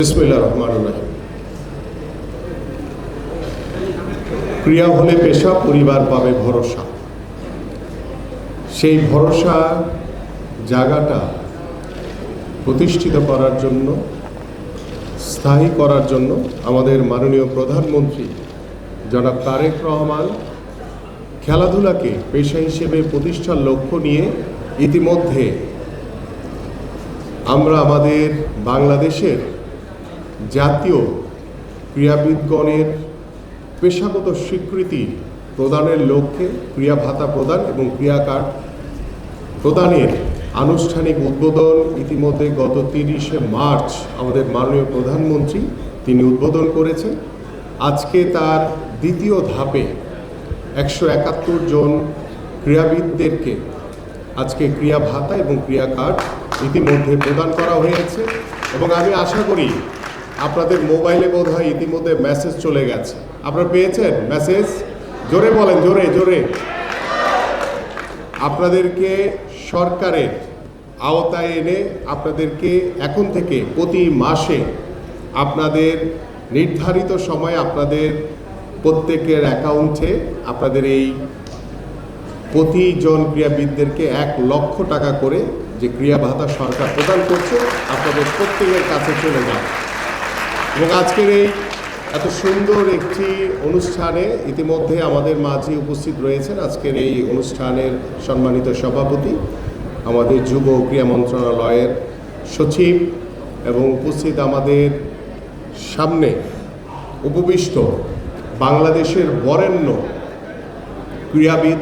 বিসমিল্লাহির রহমানির রহিম। ক্রিয়া হলে পেশা, পরিবার পাবে ভরসা। সেই ভরসা জায়গাটা প্রতিষ্ঠিত করার জন্য, স্থায়ী করার জন্য আমাদের মাননীয় প্রধানমন্ত্রী জনাব তারেক রহমান খেলাধুলাকে পেশা হিসেবে প্রতিষ্ঠার লক্ষ্য নিয়ে ইতিমধ্যে আমরা আমাদের বাংলাদেশের জাতীয় ক্রীড়াবিদগণের পেশাগত স্বীকৃতি প্রদানের লক্ষ্যে ক্রিয়া ভাতা প্রদান এবং ক্রিয়া কার্ড প্রদানের আনুষ্ঠানিক উদ্বোধন ইতিমধ্যে গত 30শে মার্চ আমাদের মাননীয় প্রধানমন্ত্রী তিনি উদ্বোধন করেছেন। আজকে তার দ্বিতীয় ধাপে 171 জন ক্রীড়াবিদদেরকে আজকে ক্রিয়া ভাতা এবং ক্রিয়া কার্ড ইতিমধ্যে প্রদান করা হয়েছে এবং আমি আশা করি আপনাদের মোবাইলে বোধহয় ইতিমধ্যে মেসেজ চলে গেছে। আপনারা পেয়েছেন মেসেজ? জোরে বলেন, জোরে জোরে। আপনাদেরকে সরকারের আওতায় এনে আপনাদেরকে এখন থেকে প্রতি মাসে আপনাদের নির্ধারিত সময় আপনাদের প্রত্যেকের অ্যাকাউন্টে আপনাদের এই প্রতিজন ক্রীড়াবিদদেরকে 1 লক্ষ টাকা করে যে ক্রিয়া ভাতা সরকার প্রদান করছে আপনাদের প্রত্যেকের কাছে চলে যাবে। এবং আজকের এই এত সুন্দর একটি অনুষ্ঠানে ইতিমধ্যে আমাদের মাঝে উপস্থিত রয়েছেন আজকের এই অনুষ্ঠানের সম্মানিত সভাপতি, আমাদের যুব ক্রীড়া মন্ত্রণালয়ের সচিব এবং উপস্থিত আমাদের সামনে উপবিষ্ট বাংলাদেশের বরেণ্য ক্রীড়াবিদ,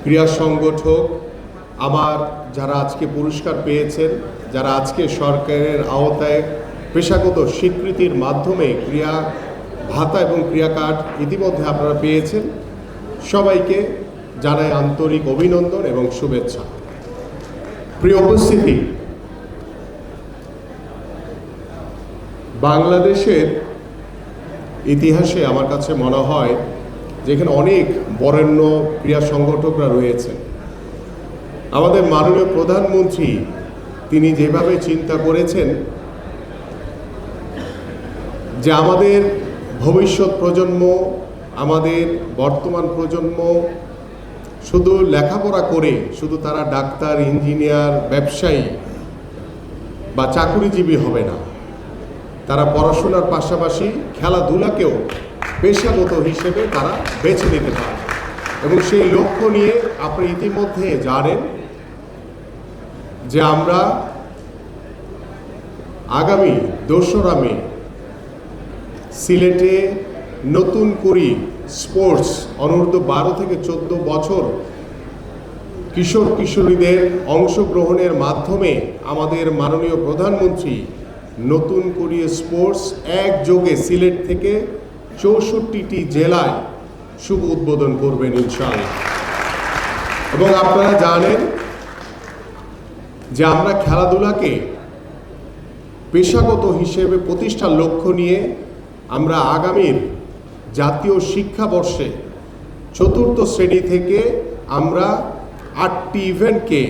ক্রীড়া সংগঠক, আমার যারা আজকে পুরস্কার পেয়েছেন, যারা আজকে সরকারের আওতায় পেশাগত স্বীকৃতির মাধ্যমে ক্রিয়া ভাতা এবং ক্রিয়া কার্ড ইতিমধ্যে আপনারা পেয়েছেন, সবাইকে জানাই আন্তরিক অভিনন্দন এবং শুভেচ্ছা। প্রিয় উপস্থিতি, বাংলাদেশের ইতিহাসে আমার কাছে মনে হয় যেখানে অনেক বরেণ্য ক্রীড়া সংগঠকরা রয়েছেন, আমাদের মাননীয় প্রধানমন্ত্রী তিনি যেভাবে চিন্তা করেছেন যে আমাদের ভবিষ্যৎ প্রজন্ম, আমাদের বর্তমান প্রজন্ম শুধু লেখাপড়া করে শুধু তারা ডাক্তার, ইঞ্জিনিয়ার, ব্যবসায়ী বা চাকুরিজীবী হবে না, তারা পড়াশোনার পাশাপাশি খেলাধুলাকেও পেশাগত হিসেবে তারা বেছে নিতে পারে। এবং সেই লক্ষ্য নিয়ে আপনি ইতিমধ্যে জানেন যে আমরা আগামী 2রা মে সিলেটে নতুন করি স্পোর্টস অনূর্ধ্ব 12 থেকে 14 বছর কিশোর কিশোরীদের অংশগ্রহণের মাধ্যমে আমাদের মাননীয় প্রধানমন্ত্রী নতুন করি স্পোর্টস একযোগে সিলেট থেকে 64টি জেলায় শুভ উদ্বোধন করবেন ইনশাআল্লাহ। এবং আপনারা জানেন যে আমরা খেলাধুলাকে পেশাগত হিসেবে প্রতিষ্ঠার লক্ষ্য নিয়ে আমরা আগামীর জাতীয় শিক্ষাবর্ষে 4র্থ শ্রেণী থেকে আমরা 8টি ইভেন্টকে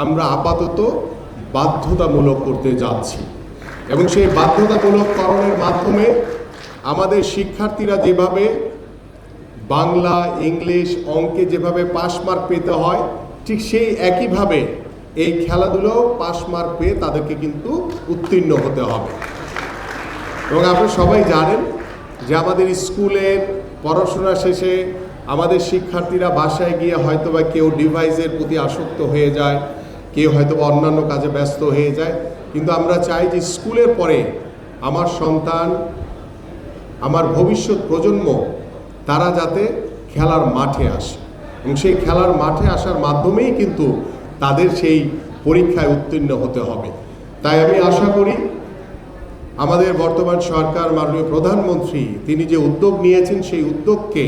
আমরা আপাতত বাধ্যতামূলক করতে যাচ্ছি এবং সেই বাধ্যতামূলককরণের মাধ্যমে আমাদের শিক্ষার্থীরা যেভাবে বাংলা, ইংলিশ, অঙ্কে যেভাবে পাস মার্ক পেতে হয়, ঠিক সেই একইভাবে এই খেলাধুলাও পাস মার্ক পেয়ে তাদেরকে কিন্তু উত্তীর্ণ হতে হবে। এবং আপনারা সবাই জানেন যে আমাদের স্কুলের পড়াশোনা শেষে আমাদের শিক্ষার্থীরা বাসায় গিয়ে হয়তোবা কেউ ডিভাইসের প্রতি আসক্ত হয়ে যায়, কেউ হয়তোবা অন্যান্য কাজে ব্যস্ত হয়ে যায়, কিন্তু আমরা চাই যে স্কুলের পরে আমার সন্তান, আমার ভবিষ্যৎ প্রজন্ম তারা যাতে খেলার মাঠে আসে এবং সেই খেলার মাঠে আসার মাধ্যমেই কিন্তু তাদের সেই পরীক্ষায় উত্তীর্ণ হতে হবে। তাই আমি আশা করি আমাদের বর্তমান সরকার, মাননীয় প্রধানমন্ত্রী তিনি যে উদ্যোগ নিয়েছেন সেই উদ্যোগকে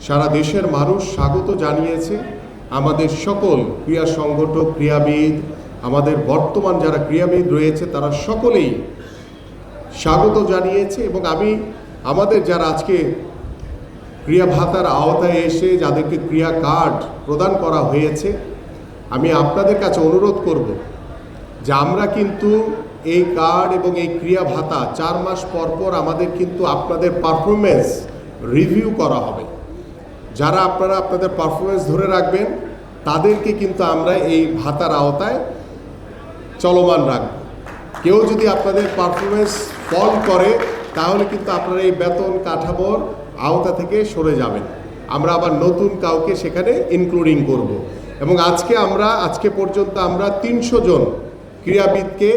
সারা দেশের মানুষ স্বাগত জানিয়েছে। আমাদের সকল ক্রীড়া সংগঠক, ক্রীড়াবিদ, আমাদের বর্তমান যারা ক্রীড়াবিদ রয়েছে তারা সকলেই স্বাগত জানিয়েছে। এবং আমি আমাদের যারা আজকে ক্রিয়া ভাতার আওতায় এসে যাদেরকে ক্রিয়া কার্ড প্রদান করা হয়েছে, আমি আপনাদের কাছে অনুরোধ করব যে আমরা কিন্তু এই কার্ড এবং এই ক্রিয়া ভাতা 4 মাস পর পর আমাদের কিন্তু আপনাদের পারফরমেন্স রিভিউ করা হবে। যারা আপনারা আপনাদের পারফরমেন্স ধরে রাখবেন তাদেরকে কিন্তু আমরা এই ভাতার আওতায় চলমান রাখব। কেউ যদি আপনাদের পারফরমেন্স ফল করে তাহলে কিন্তু আপনারা এই বেতন কাঠামোর আওতা থেকে সরে যাবেন। আমরা আবার নতুন কাউকে সেখানে ইনক্লুডিং করব। এবং আজকে পর্যন্ত আমরা 300 জন ক্রীড়াবিদকে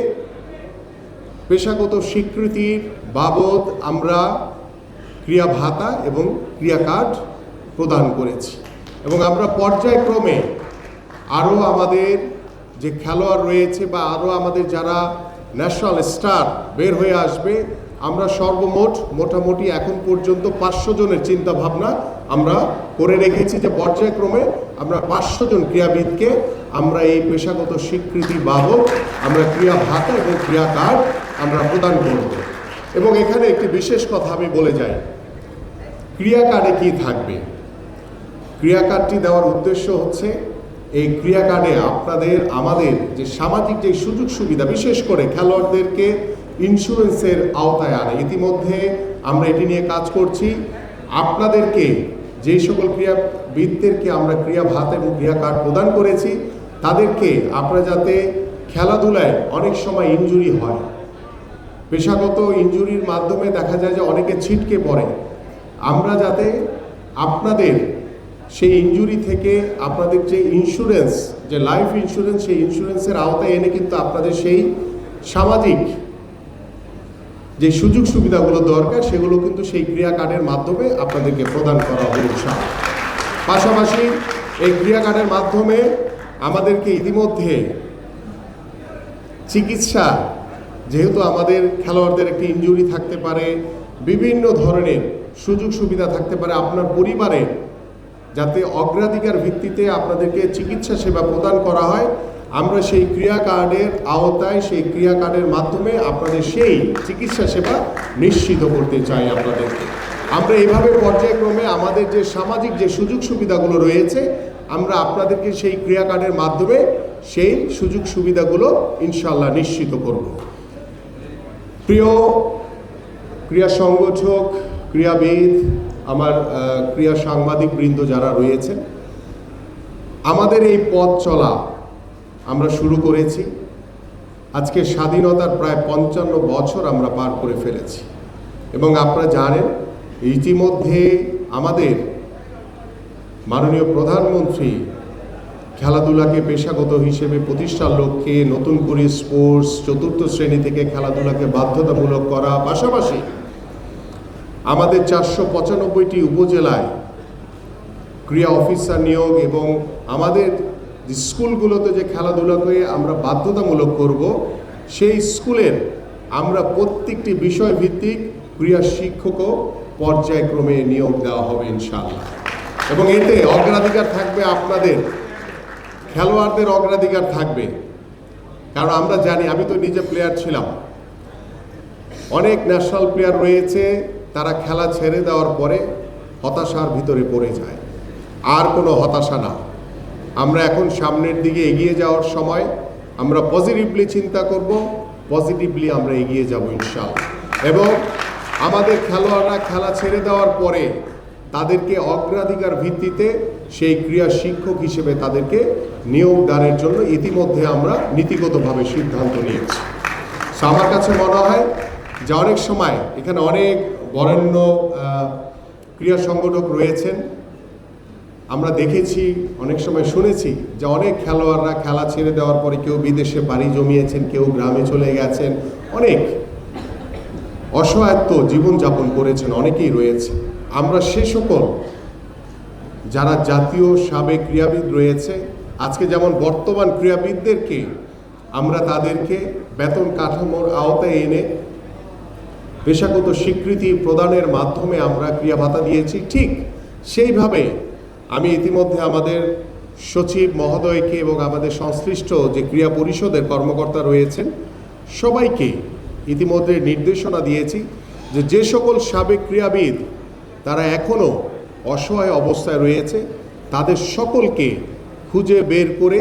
পেশাগত স্বীকৃতির বাবদ আমরা ক্রিয়া ভাতা এবং ক্রিয়া কার্ড প্রদান করেছি। এবং আমরা পর্যায়ক্রমে আরও আমাদের যে খেলোয়াড় রয়েছে বা আরও আমাদের যারা ন্যাশনাল স্টার বের হয়ে আসবে, আমরা মোটামুটি এখন পর্যন্ত 500 জনের চিন্তাভাবনা আমরা করে রেখেছি যে পর্যায়ক্রমে আমরা 500 জন ক্রীড়াবিদকে আমরা এই পেশাগত স্বীকৃতি বাবদ আমরা ক্রিয়া ভাতা এবং ক্রিয়া কার্ড আমরা প্রদান করব। এবং এখানে একটি বিশেষ কথা আমি বলে যাই, ক্রিয়া কার্ডে কী থাকবে। ক্রিয়া কার্ডটি দেওয়ার উদ্দেশ্য হচ্ছে এই ক্রিয়া কার্ডে আমাদের যে সামাজিক যে সুযোগ সুবিধা, বিশেষ করে খেলোয়াড়দেরকে ইন্স্যুরেন্সের আওতায় আনে। ইতিমধ্যে আমরা এটি নিয়ে কাজ করছি। আপনাদেরকে যেই সকল ক্রীড়াবিদদেরকে আমরা ক্রিয়া ভাতা এবং ক্রিয়া কার্ড প্রদান করেছি তাদেরকে আপনারা যাতে খেলাধুলায় অনেক সময় ইনজুরি হয়, পেশাগত ইনজুরির মাধ্যমে দেখা যায় যে অনেকে ছিটকে পড়ে, আমরা যাতে আপনাদের সেই ইনজুরি থেকে আপনাদের যে ইন্স্যুরেন্স, যে লাইফ ইন্স্যুরেন্স, সেই ইন্স্যুরেন্সের আওতায় এনে কিন্তু আপনাদের সেই সামাজিক যে সুযোগ সুবিধাগুলো দরকার সেগুলো কিন্তু সেই ক্রিয়া কার্ডের মাধ্যমে আপনাদেরকে প্রদান করা হবে ইনশাআল্লাহ। পাশাপাশি এই ক্রিয়া কার্ডের মাধ্যমে আমাদেরকে ইতিমধ্যে চিকিৎসা, যেহেতু আমাদের খেলোয়াড়দের একটি ইনজুরি থাকতে পারে, বিভিন্ন ধরনের সুযোগ সুবিধা থাকতে পারে, আপনার পরিবারে যাতে অগ্রাধিকার ভিত্তিতে আপনাদেরকে চিকিৎসা সেবা প্রদান করা হয়, আমরা সেই ক্রিয়া কার্ডের আওতায় সেই ক্রিয়া কার্ডের মাধ্যমে আপনাদের সেই চিকিৎসা সেবা নিশ্চিত করতে চাই আপনাদেরকে। আমরা এইভাবে পর্যায়ক্রমে আমাদের যে সামাজিক যে সুযোগ সুবিধাগুলো রয়েছে আমরা আপনাদেরকে সেই ক্রিয়া কার্ডের মাধ্যমে সেই সুযোগ সুবিধাগুলো ইনশাআল্লাহ নিশ্চিত করব। প্রিয় ক্রীড়া সংগঠক, ক্রীড়াবিদ, আমার ক্রীড়া সাংবাদিক বৃন্দ যারা রয়েছেন, আমাদের এই পথ চলা আমরা শুরু করেছি। আজকে স্বাধীনতার প্রায় 55 বছর আমরা পার করে ফেলেছি এবং আপনারা জানেন ইতিমধ্যে আমাদের মাননীয় প্রধানমন্ত্রী খেলাধুলাকে পেশাগত হিসেবে প্রতিষ্ঠার লক্ষ্যে নতুন করে স্পোর্টস 4র্থ শ্রেণী থেকে খেলাধুলাকে বাধ্যতামূলক করা, পাশাপাশি আমাদের 495টি উপজেলায় ক্রীড়া অফিসার নিয়োগ এবং আমাদের স্কুলগুলোতে যে খেলাধুলাকে আমরা বাধ্যতামূলক করব, সেই স্কুলের আমরা প্রত্যেকটি বিষয় ভিত্তিক ক্রীড়া শিক্ষকও পর্যায়ক্রমে নিয়োগ দেওয়া হবে ইনশাআল্লাহ। এবং এতে অগ্রাধিকার থাকবে আপনাদের খেলোয়াড়দের অগ্রাধিকার থাকবে। কারণ আমরা জানি, আমি তো নিজে প্লেয়ার ছিলাম, অনেক ন্যাশনাল প্লেয়ার রয়েছে তারা খেলা ছেড়ে দেওয়ার পরে হতাশার ভিতরে পড়ে যায়। আর কোনো হতাশা না, আমরা এখন সামনের দিকে এগিয়ে যাওয়ার সময়, আমরা পজিটিভলি চিন্তা করব, পজিটিভলি আমরা এগিয়ে যাব ইনশাআল্লাহ। এবং আমাদের খেলোয়াড়রা খেলা ছেড়ে দেওয়ার পরে তাদেরকে অগ্রাধিকার ভিত্তিতে সেই ক্রীড়া শিক্ষক হিসেবে তাদেরকে নিয়োগ দানের জন্য ইতিমধ্যে আমরা নীতিগতভাবে সিদ্ধান্ত নিয়েছি। আমার কাছে মনে হয় যে অনেক সময় এখানে অনেক বরেণ্য ক্রীড়া সংগঠক রয়েছেন, আমরা দেখেছি, অনেক সময় শুনেছি যে অনেক খেলোয়াড়রা খেলা ছেড়ে দেওয়ার পরে কেউ বিদেশে বাড়ি জমিয়েছেন, কেউ গ্রামে চলে গেছেন, অনেক অসহায়ত্ব জীবনযাপন করেছেন, অনেকেই রয়েছে। আমরা সে সকল যারা জাতীয় সাবেক ক্রীড়াবিদ রয়েছে, আজকে যেমন বর্তমান ক্রীড়াবিদদেরকে আমরা তাদেরকে বেতন কাঠামোর আওতায় এনে পেশাগত স্বীকৃতি প্রদানের মাধ্যমে আমরা ক্রিয়া ভাতা দিয়েছি, ঠিক সেইভাবে আমি ইতিমধ্যে আমাদের সচিব মহোদয়কে এবং আমাদের সংশ্লিষ্ট যে ক্রীড়া পরিষদের কর্মকর্তা রয়েছেন সবাইকে ইতিমধ্যে নির্দেশনা দিয়েছি যে সকল সাবেক ক্রীড়াবিদ তারা এখনও অসহায় অবস্থায় রয়েছে তাদের সকলকে খুঁজে বের করে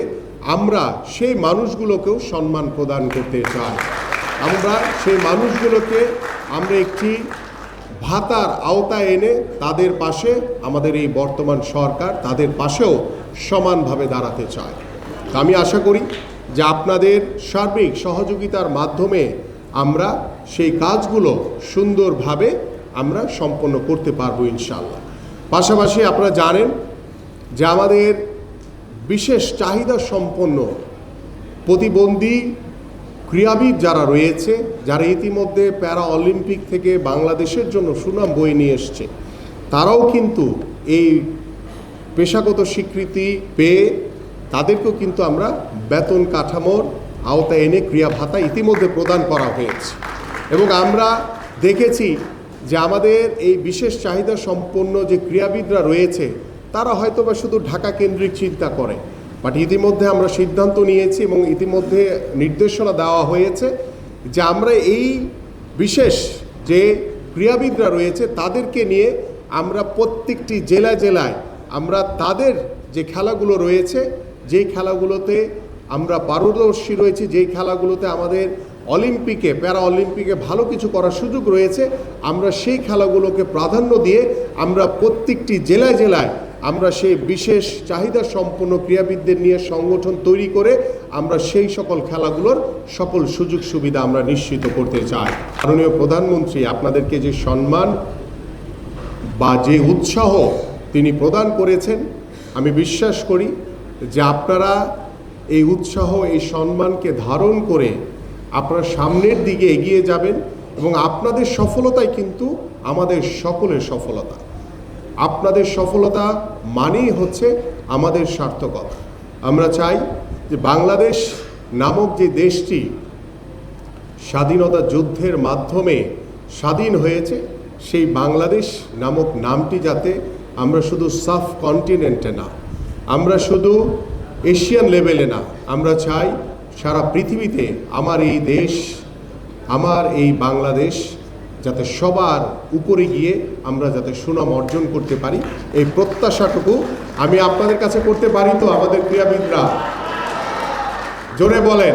আমরা সেই মানুষগুলোকেও সম্মান প্রদান করতে চাই। আমরা সেই মানুষগুলোকে আমরা একটি ভাতার আওতায় এনে তাদের পাশে আমাদের এই বর্তমান সরকার তাদের পাশেও সমানভাবে দাঁড়াতে চায়। তো আমি আশা করি যে আপনাদের সার্বিক সহযোগিতার মাধ্যমে আমরা সেই কাজগুলো সুন্দরভাবে আমরা সম্পন্ন করতে পারবো ইনশাআল্লাহ। পাশাপাশি আপনারা জানেন যে আমাদের বিশেষ চাহিদা সম্পন্ন প্রতিবন্ধী ক্রীড়াবিদ যারা রয়েছে, যারা ইতিমধ্যে প্যারা অলিম্পিক থেকে বাংলাদেশের জন্য সুনাম বয়ে নিয়ে এসছে, তারাও কিন্তু এই পেশাগত স্বীকৃতি পেয়ে তাদেরকেও কিন্তু আমরা বেতন কাঠামোর আওতায় এনে ক্রিয়া ভাতা ইতিমধ্যে প্রদান করা হয়েছে। এবং আমরা দেখেছি যে আমাদের এই বিশেষ চাহিদা সম্পন্ন যে ক্রীড়াবিদরা রয়েছে তারা হয়তো বা শুধু ঢাকা কেন্দ্রিক চিন্তা করে, বাট ইতিমধ্যে আমরা সিদ্ধান্ত নিয়েছি এবং ইতিমধ্যে নির্দেশনা দেওয়া হয়েছে যে আমরা এই বিশেষ যে ক্রীড়াবিদরা রয়েছে তাদেরকে নিয়ে আমরা প্রত্যেকটি জেলায় জেলায় আমরা তাদের যে খেলাগুলো রয়েছে, যেই খেলাগুলোতে আমরা পারদর্শী রয়েছি, যেই খেলাগুলোতে আমাদের অলিম্পিকে প্যারা অলিম্পিকে ভালো কিছু করার সুযোগ রয়েছে, আমরা সেই খেলাগুলোকে প্রাধান্য দিয়ে আমরা প্রত্যেকটি জেলায় জেলায় আমরা সেই বিশেষ চাহিদা সম্পন্ন ক্রীড়াবিদদের নিয়ে সংগঠন তৈরি করে আমরা সেই সকল খেলাগুলোর সকল সুযোগ সুবিধা আমরা নিশ্চিত করতে চাই। মাননীয় প্রধানমন্ত্রী আপনাদেরকে যে সম্মান বা যে উৎসাহ তিনি প্রদান করেছেন, আমি বিশ্বাস করি যে আপনারা এই উৎসাহ এই সম্মানকে ধারণ করে আপনারা সামনের দিকে এগিয়ে যাবেন এবং আপনাদের সফলতাই কিন্তু আমাদের সকলের সফলতা। আপনাদের সফলতা মানেই হচ্ছে আমাদের সার্থকতা। আমরা চাই যে বাংলাদেশ নামক যে দেশটি স্বাধীনতা যুদ্ধের মাধ্যমে স্বাধীন হয়েছে, সেই বাংলাদেশ নামক নামটি যাতে আমরা শুধু সাব কন্টিনেন্টে না, আমরা শুধু এশিয়ান লেভেলে না, আমরা চাই সারা পৃথিবীতে আমার এই দেশ, আমার এই বাংলাদেশ যাতে সবার উপরে গিয়ে আমরা যাতে সুনাম অর্জন করতে পারি, এই প্রত্যাশাটুকু আমি আপনাদের কাছে করতে পারি। তো আমাদের ক্রীড়াবিদরা জোরে বলেন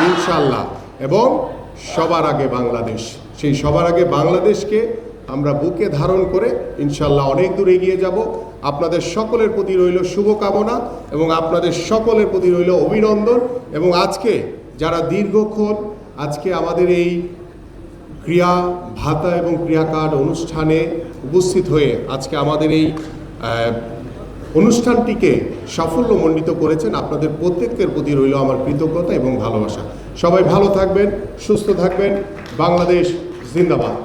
ইনশাল্লাহ। এবং সবার আগে বাংলাদেশ, সেই সবার আগে বাংলাদেশকে আমরা বুকে ধারণ করে ইনশাল্লাহ অনেক দূর এগিয়ে যাব। আপনাদের সকলের প্রতি রইল শুভকামনা এবং আপনাদের সকলের প্রতি রইল অভিনন্দন। এবং আজকে যারা দীর্ঘক্ষণ আজকে আমাদের এই ক্রিয়া ভাতা এবং ক্রিয়া কার্ড অনুষ্ঠানে উপস্থিত হয়ে আজকে আমাদের এই অনুষ্ঠানটিকে সাফল্যমণ্ডিত করেছেন, আপনাদের প্রত্যেকের প্রতি রইল আমার কৃতজ্ঞতা এবং ভালোবাসা। সবাই ভালো থাকবেন, সুস্থ থাকবেন। বাংলাদেশ জিন্দাবাদ।